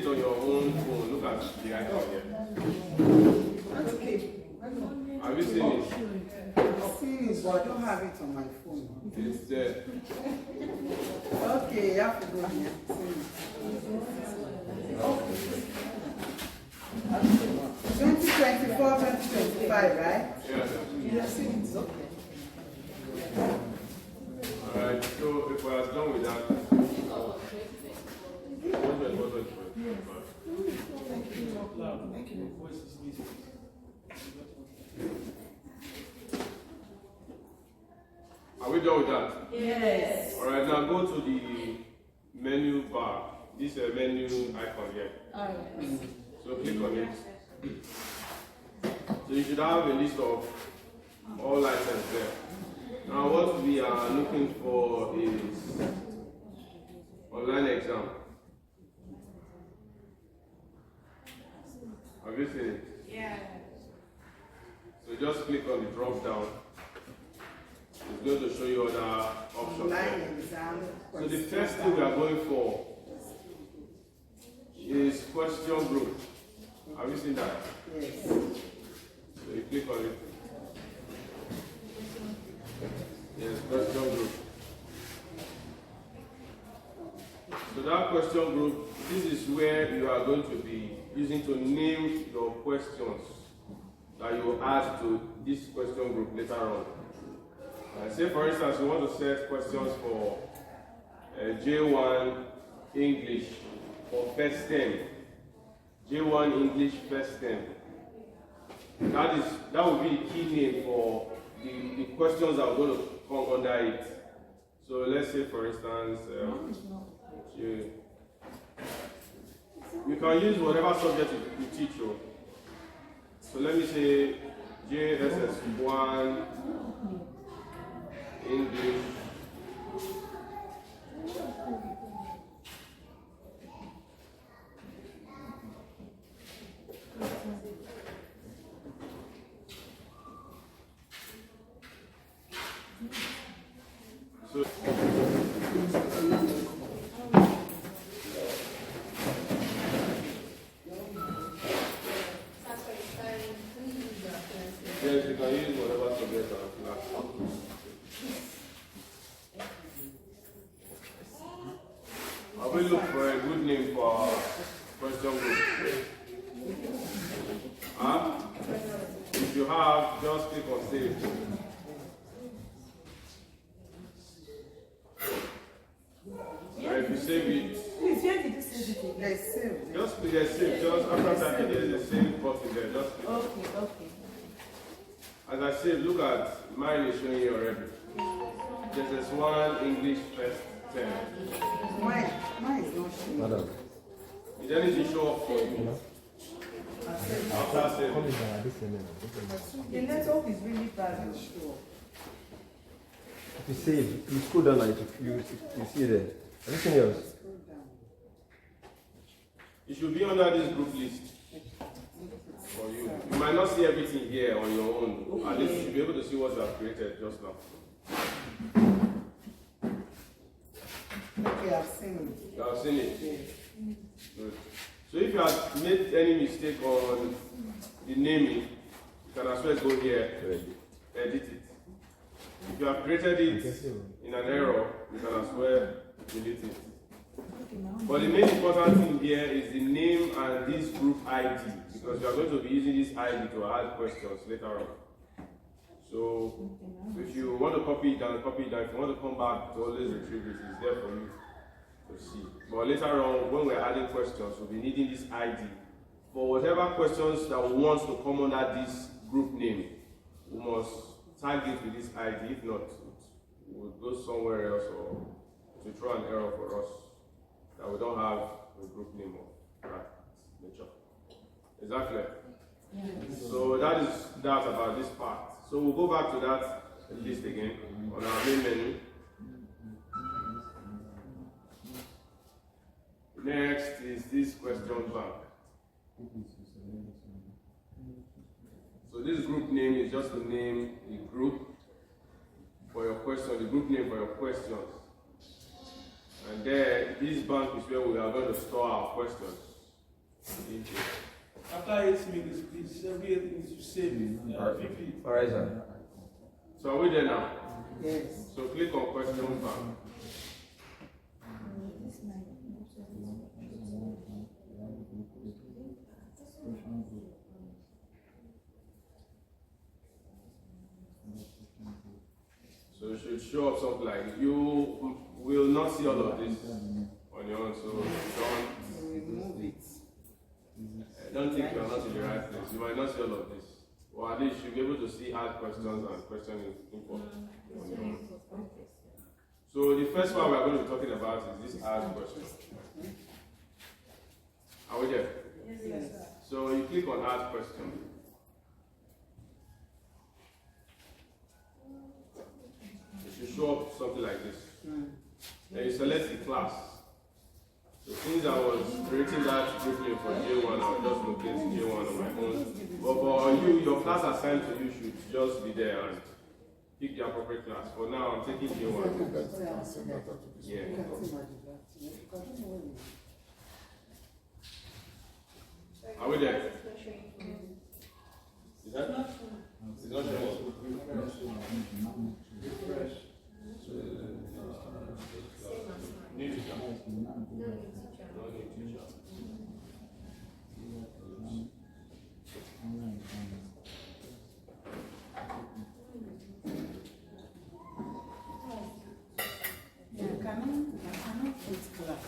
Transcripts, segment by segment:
it on your own phone. Look at the icon here. Okay. Have you seen it? I've seen it, but I don't have it on my phone. It's there. Okay, you have to go here. 2024, 2025, right? Yeah. Yes, it's okay. Alright, so if we are done with that, are we done with that? Yes. Alright, now go to the menu bar. This menu icon here. So click on it. So you should have a list of all items there. Now what we are looking for is online exam. Have you seen it? Yeah. So just click on the drop down. It's going to show you other options Online there. exam. So the first thing we are going for is question group. Have you seen that? Yes. So you click on it. Yes, question group. So that question group, this is where you are going to be using to name your questions that you will add to this question group later on. Say for instance, you want to set questions for J1 English for first term. J1 English first term. That will be the key name for the questions that are going to come under it. So let's say for instance, you can use whatever subject you teach you. So let me say JSS1 English. So yes, you can use whatever subject or class. I will look for a good name for our question group. Huh? If you have, just click on save. And if you save it, Please, where did you save it? There's save. just click on save. Just after typing, there's a save button there. Just click. Okay. As I said, look at mine is showing you already. There's one English first term. Mine is not showing. Madam, Is anything show up for you? After saving. come in now, this evening. The network is really bad. If you save, you scroll down and you see there. Anything else? Scroll down. It should be under this group list for you. You might not see everything here on your own. At least you should be able to see what you have created just now. Okay, I've seen it. You have seen it. Yes. Good. So if you have made any mistake on the naming, you can as well go here, edit it. If you have created it in an error, you can as well delete it. But the main important thing here is the name and this group ID, because you are going to be using this ID to add questions later on. So if you want to copy it down, copy it down. If you want to come back to always retrieve it, it's there for you to see. But later on, when we're adding questions, we'll be needing this ID. For whatever questions that we want to come under this group name, we must tag it with this ID. If not, it will go somewhere else or to throw an error for us that we don't have a group name of that nature. Is that clear? Yes. So that is that about this part. So we'll go back to that list again on our main menu. Next is this question bank. So this group name is just to name the group for your question, the group name for your questions. And then this bank is where we are going to store our questions. After 8 minutes, please, everything is to save it. VP. Alright, sir. So are we there now? Yes. So click on question bank. So it should show up something like you will not see all of this on your own. So Remove it. don't think you are not in the right place. You might not see all of this. Or at least you'll be able to see hard questions and question info on your own. So the first one we are going to be talking about is this hard question. Are we there? Yes. So you click on add question. It should show up something like this. Then you select the class. So since I was creating that briefly for J1, I'll just locate J1 on my own. But for you, your class assigned to you should just be there and pick the appropriate class. For now, I'm taking J1. Yeah. Are we there? Is that? It's not showing. New teacher. No new teacher. I cannot put class.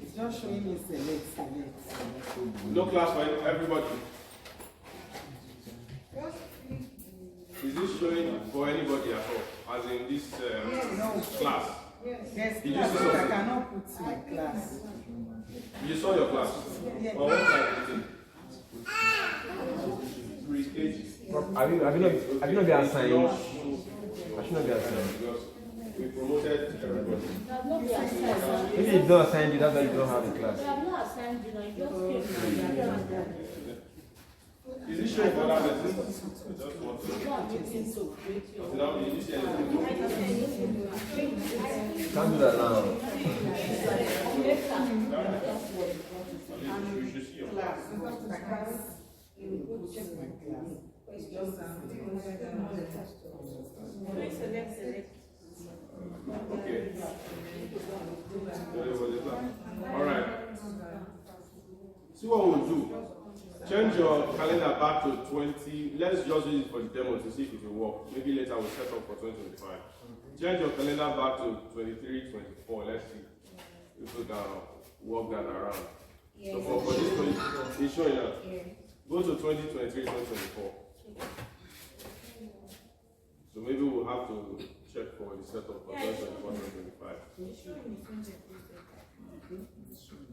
It's just showing me select. No class for everybody. Is this showing for anybody at all? As in this No. class? Yes, Did you class, see but I something? cannot put my class. You saw your class? Yeah. Or what type of Pre-KG. Have you not been assigned? Not I should not be assigned. because we promoted everybody. Not be assigned. Maybe you don't assign you, that's why you don't have the class. We have not assigned you, like, just came. Is it showing for that person? I just want to. Now, did you see anything? Can't do that now. You should see your Class. I can't check my class. It's just Okay. Alright. See what we'll do. Change your calendar back to 20. Let's just use it for the demo to see if it will work. Maybe later we'll set up for 2025. Change your calendar back to 23, 24. Let's see if we can work that around. So for this one, it's showing now. Go to 2023, 2024. So maybe we'll have to check for the setup for 2024, 2025.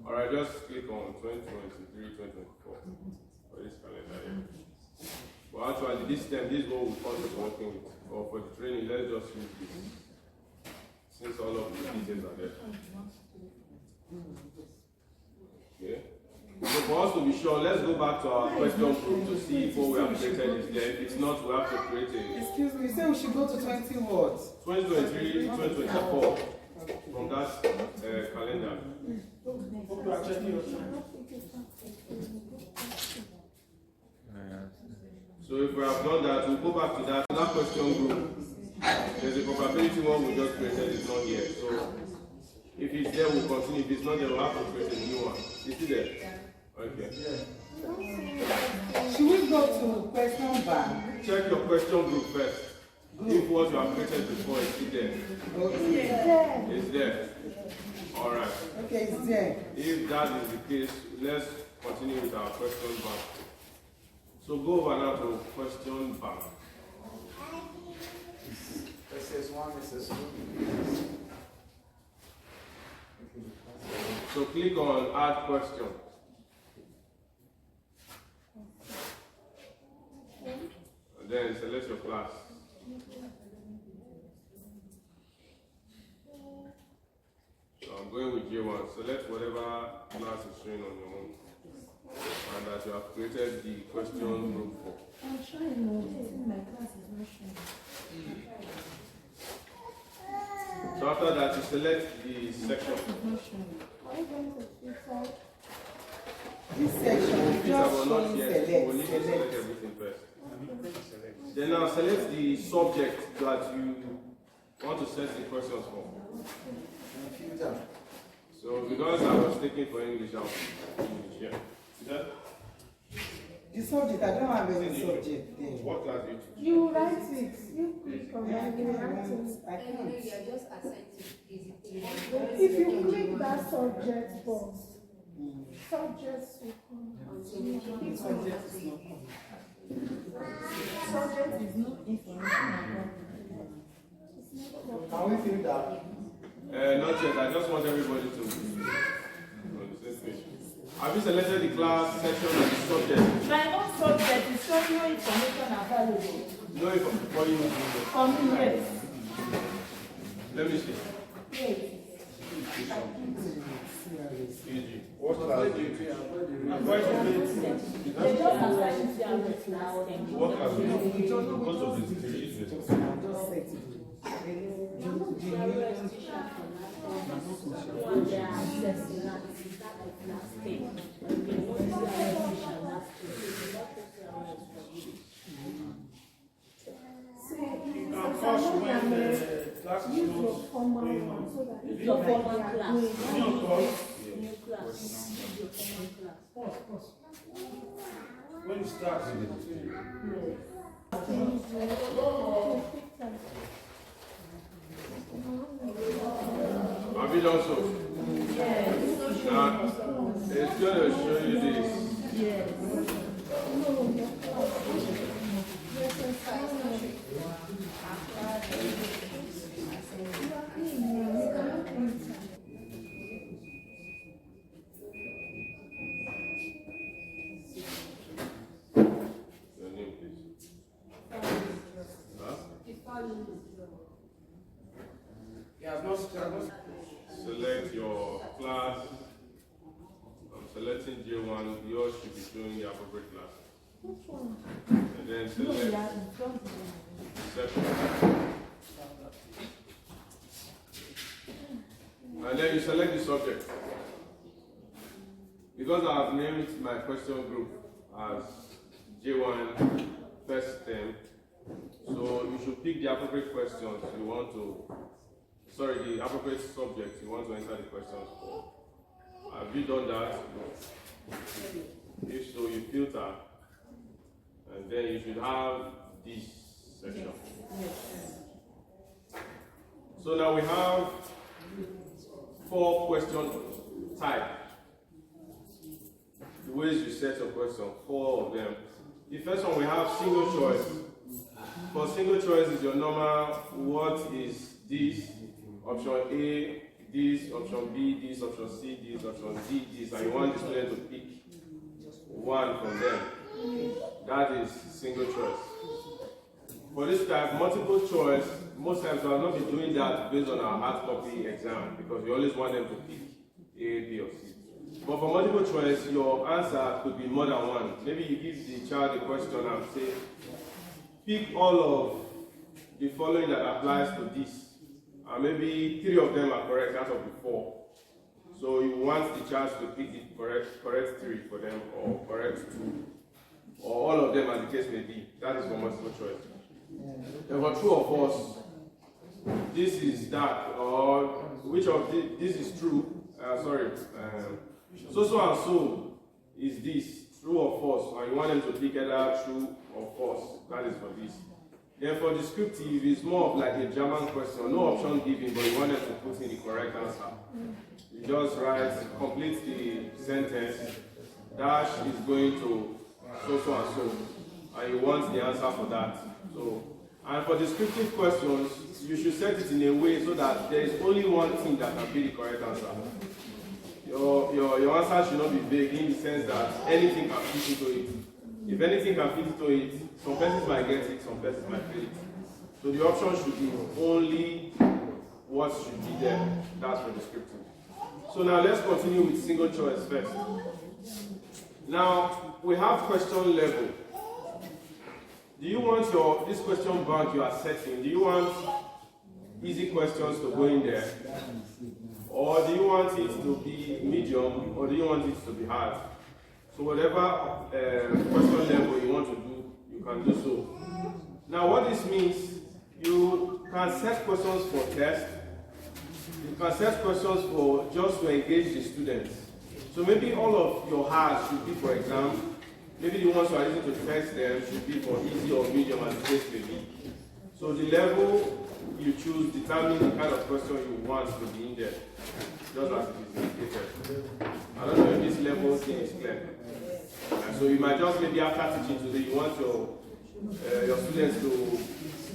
Alright, just click on 2023, 2024 for this calendar here. But actually, this time, this is what we're also working with. Or for the training, let's just use this. Since all of the details are there. Okay. So for us to be sure, let's go back to our question group to see if what we have created is there. If it's not, we have to create a Excuse me, you say we should go to 20 what? 2023, 2024 from that calendar. Hope you are checking your time. So if we have done that, we'll go back to that question group. There's a probability one we just created is not here. So if it's there, we'll continue. If it's not there, we'll have to create a new one. Is it there? Okay. Should we go to question bank? Check your question group first. If what you have created before is still there. Okay. It's there. Alright. Okay, it's there. If that is the case, let's continue with our question bank. So go over now to question bank. So click on add question. And then select your class. So I'm going with J1. Select whatever class is showing on your own. And that you have created the question group for. I'm trying to my class is not showing. So after that, you select the section. It's not showing. Are you going to Twitter? this section, Please, I just will not showing yet. select, We'll need to select select. everything first. Then now select the subject that you want to set the questions for. Filter. So because I was taking for English, I'll English, yeah. Is that? The subject, I don't have any subject there. What class did you? You write it. You click on Yeah, it. You write it. I can't. If you click that subject box, subjects will come. The subject is not coming. Subject is not information. Can we fill that? Not yet. I just want everybody to on the same page. Have you selected the class section and the subject? My own subject is showing you information available. No, for you. For me, yes. Let me see. Yes. Easy. What class do you teach? They just assign it down with now. What class do you teach? Most of the teachers. I'm just setting. Of course, when the class is Use your not formal going one on. so that Is if it your like formal class. new course? New class. Your formal class. When it starts, you continue. Have you done so? Yes. Now, it's going to show you this. Yes. Your name, please. Huh? Select your class. I'm selecting J1. Yours should be showing the appropriate class. Which one? And then No, select yeah, in front of me. section. And then you select the subject. Because I have named my question group as J1 first term, so you should pick the appropriate questions you want to, the appropriate subject you want to enter the questions for. Have you done that? If so, you filter, and then you should have this section. So now we have 4 question types. The ways you set your question, 4 of them. The first one we have single choice. For single choice is your normal, what is this? Option A, this, option B, this, option C, this, option D, this, and you want the student to pick one from them. That is single choice. For this type, multiple choice, most times we will not be doing that based on our hard copy exam because we always want them to pick A, B, or C. But for multiple choice, your answer could be more than one. Maybe you give the child a question and say, pick all of the following that applies to this. And maybe 3 of them are correct out of the 4. So you want the child to pick the correct 3 for them, or correct 2, or all of them as the case may be. That is for multiple choice. And for true or false, this is that, or which of this is true, so and so is this, true or false, and you want them to pick either true or false. That is for this. Then for descriptive, it's more of like a German question, no option given, but you want them to put in the correct answer. You just write, complete the sentence, dash is going to so and so, and you want the answer for that. So, and for descriptive questions, you should set it in a way so that there is only one thing that can be the correct answer. Your answer should not be vague in the sense that anything can fit into it. If anything can fit into it, some persons might get it, some persons might fail it. So the option should be only what should be there. That's for descriptive. So now let's continue with single choice first. Now we have question level. Do you want this question bank you are setting? Do you want easy questions to go in there? Or do you want it to be medium, or do you want it to be hard? So whatever question level you want to do, you can do so. Now what this means, you can set questions for test. You can set questions for just to engage the students. So maybe all of your hours should be for exam. Maybe the ones you are using to test them should be for easy or medium as the case may be. So the level you choose determines the kind of question you want to be in there. Just as it is indicated. I don't know if this level thing is clear. So you might just maybe after teaching today, you want your students to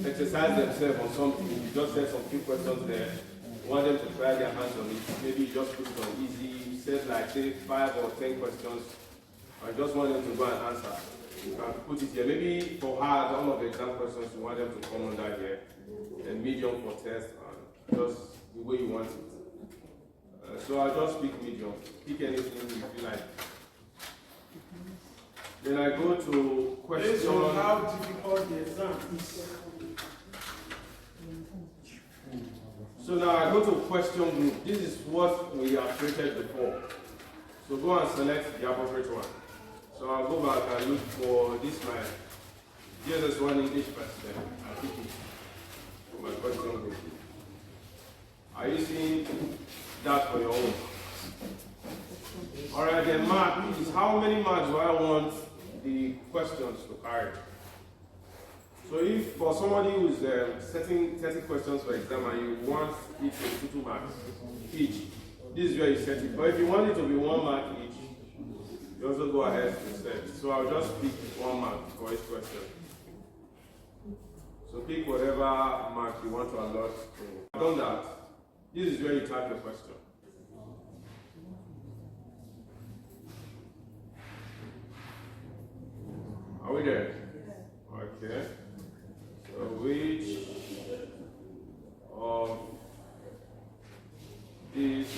exercise themselves on something. You just set some few questions there. You want them to try their hands on it. Maybe you just put it on easy. You set like say 5 or 10 questions. I just want them to go and answer. You can put it here. Maybe for hard, all of the exam questions you want them to come under here. And medium for test and just the way you want it. So I'll just pick medium. Pick anything you feel like. Then I go to question. Based on how difficult the exam is. So now I go to question group. This is what we have created before. So go and select the appropriate one. So I'll go back and look for this man. Here's this one English person. I'll pick it for my question group. Are you seeing that for your own? Alright, then mark is how many marks do I want the questions to carry? So if for somebody who's setting 30 questions for exam and you want it to be 2 marks each, this is where you set it. But if you want it to be 1 mark each, you also go ahead to set. So I'll just pick 1 mark for each question. So pick whatever mark you want to allot to. I've done that. This is where you type your question. Are we there? Okay. So which of this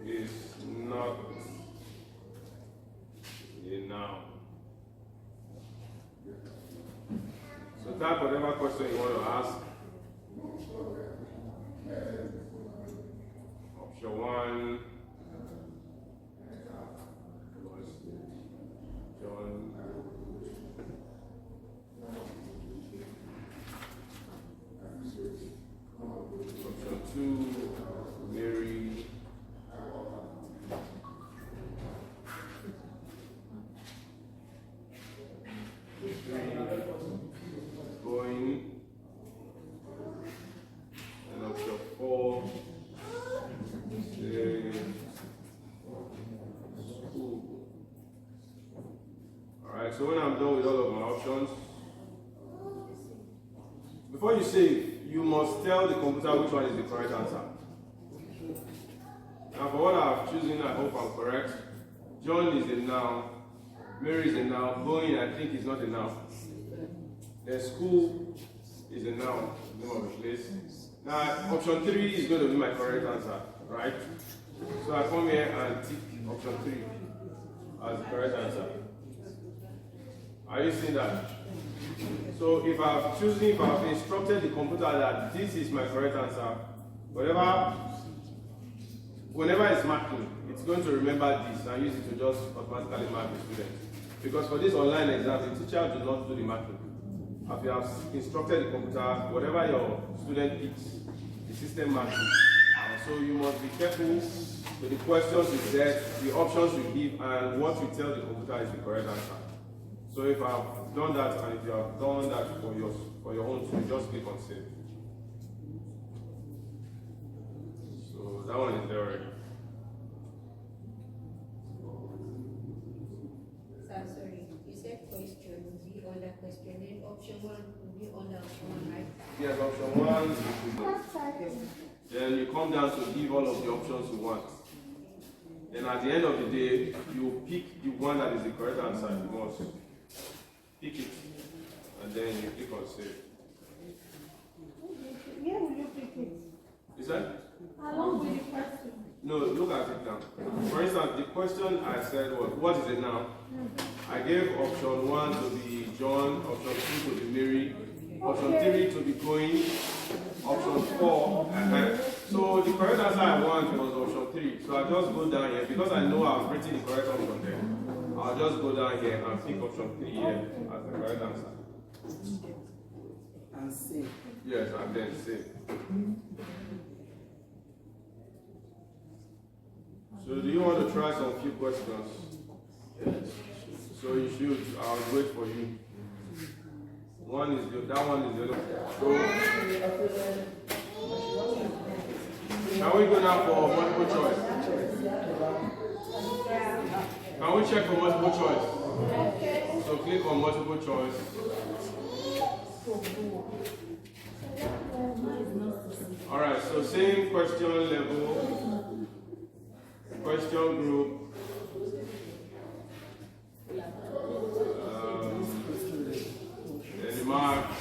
is not a noun? So type whatever question you want to ask. Option 1. John. Option 2, Mary. Going. And option 4, school. Alright, so when I'm done with all of my options, before you save, you must tell the computer which one is the correct answer. Now for what I've chosen, I hope I'm correct. John is a noun, Mary is a noun, going I think is not a noun. Then school is a noun, name of a place. Now option 3 is going to be my correct answer, right? So I come here and tick option 3 as the correct answer. Are you seeing that? So if I've instructed the computer that this is my correct answer, whenever it's marking, it's going to remember this and use it to just automatically mark the student. Because for this online exam, the teacher do not do the marking. If you have instructed the computer, whatever your student picks, the system marks it. So you must be careful with the questions you set, the options you give, and what you tell the computer is the correct answer. So if I've done that, and if you have done that for your own too, just click on save. So that one is there already. Sorry, you said question will be under question, then option 1 will be under option 1, right? Yes, option 1. Then you come down to give all of the options you want. Then at the end of the day, you pick the one that is the correct answer. You must pick it, and then you click on save. Where will you pick it? Is that? Along with the question. No, look at it now. For instance, the question I said was, what is it now? I gave option 1 to be John, option 2 to be Mary, option 3 to be going, option 4. So the correct answer I want was option 3. So I just go down here because I know I've written the correct option there. I'll just go down here and pick option 3 here as the correct answer. And save. Yes, and then save. So do you want to try some few questions? Yes. So you should. I'll wait for you. One is good. That one is good. So can we go now for multiple choice? Can we check for multiple choice? So click on multiple choice. Alright, so same question level, question group, then the marks.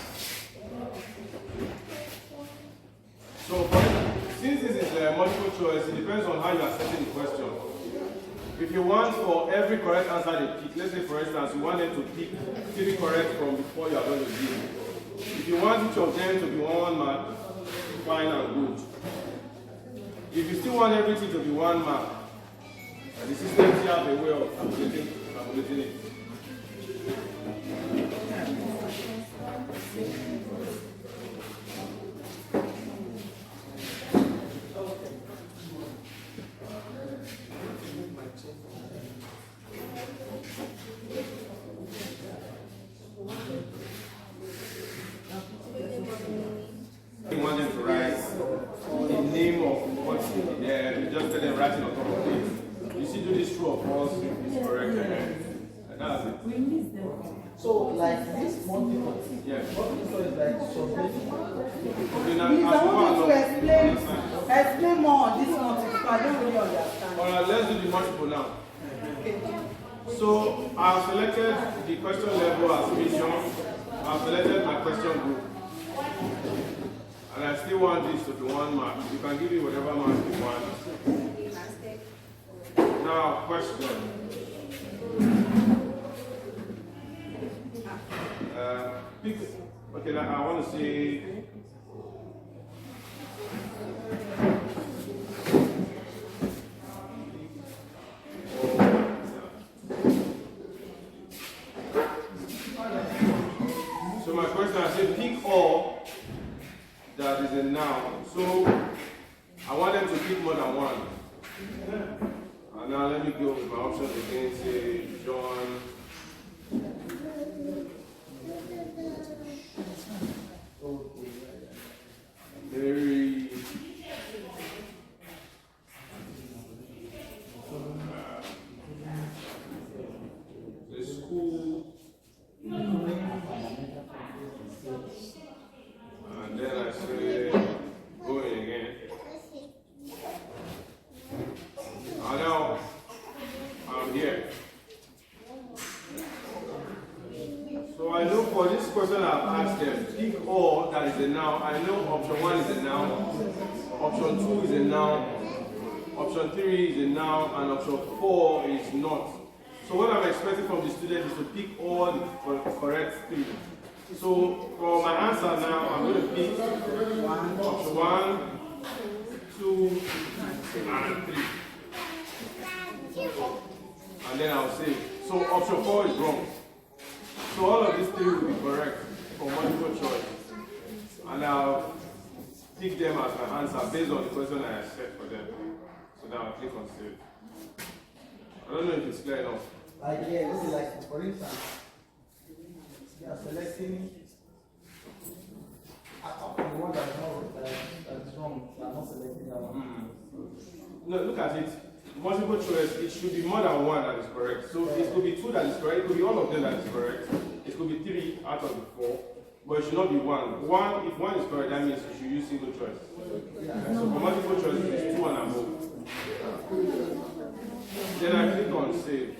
So since this is multiple choice, it depends on how you are setting the question. If you want for every correct answer they pick, let's say for instance, you want them to pick 3 correct from before you are going to give. If you want each of them to be 1 mark, fine and good. If you still want everything to be 1 mark, the system still have a way of calculating it. You want them to write the name of what's there, you just tell them write it on top of it. You see, do this true or false, it's correct, and that's it. So, like this multiple, Yeah. multiple is like something. Okay, now, Please, I as want you well, to explain more on this multiple. I don't really understand. Alright, let's do the multiple now. So, I've selected the question level as mission. I've selected my question group. And I still want this to be 1 mark. You can give it whatever mark you want. Now, question. Pick. Okay, now I want to say. So my question, I say pick all that is a noun. So I want them to pick more than 1. And now let me go with my options again. Say John. Mary. The school. And then I say, going again. And now, I'm here. So I know for this question I've asked them, pick all that is a noun. I know option 1 is a noun, option 2 is a noun, option 3 is a noun, and option 4 is not. So what I'm expecting from the student is to pick all the correct 3. So for my answer now, I'm going to pick option 1, 2, and 3. And then I'll say, so option 4 is wrong. So all of these 3 will be correct for multiple choice. And I'll pick them as my answer based on the question I set for them. So now I'll click on save. I don't know if it's clear enough. Like, yeah, this is like, for instance, you are selecting the one that is wrong. You are not selecting that one. No, look at it. Multiple choice, it should be more than 1 that is correct. So it could be 2 that is correct, it could be all of them that is correct. It could be 3 out of the 4, but it should not be 1. If 1 is correct, that means you should use single choice. So for multiple choice, it's 2 and above. Then I click on save.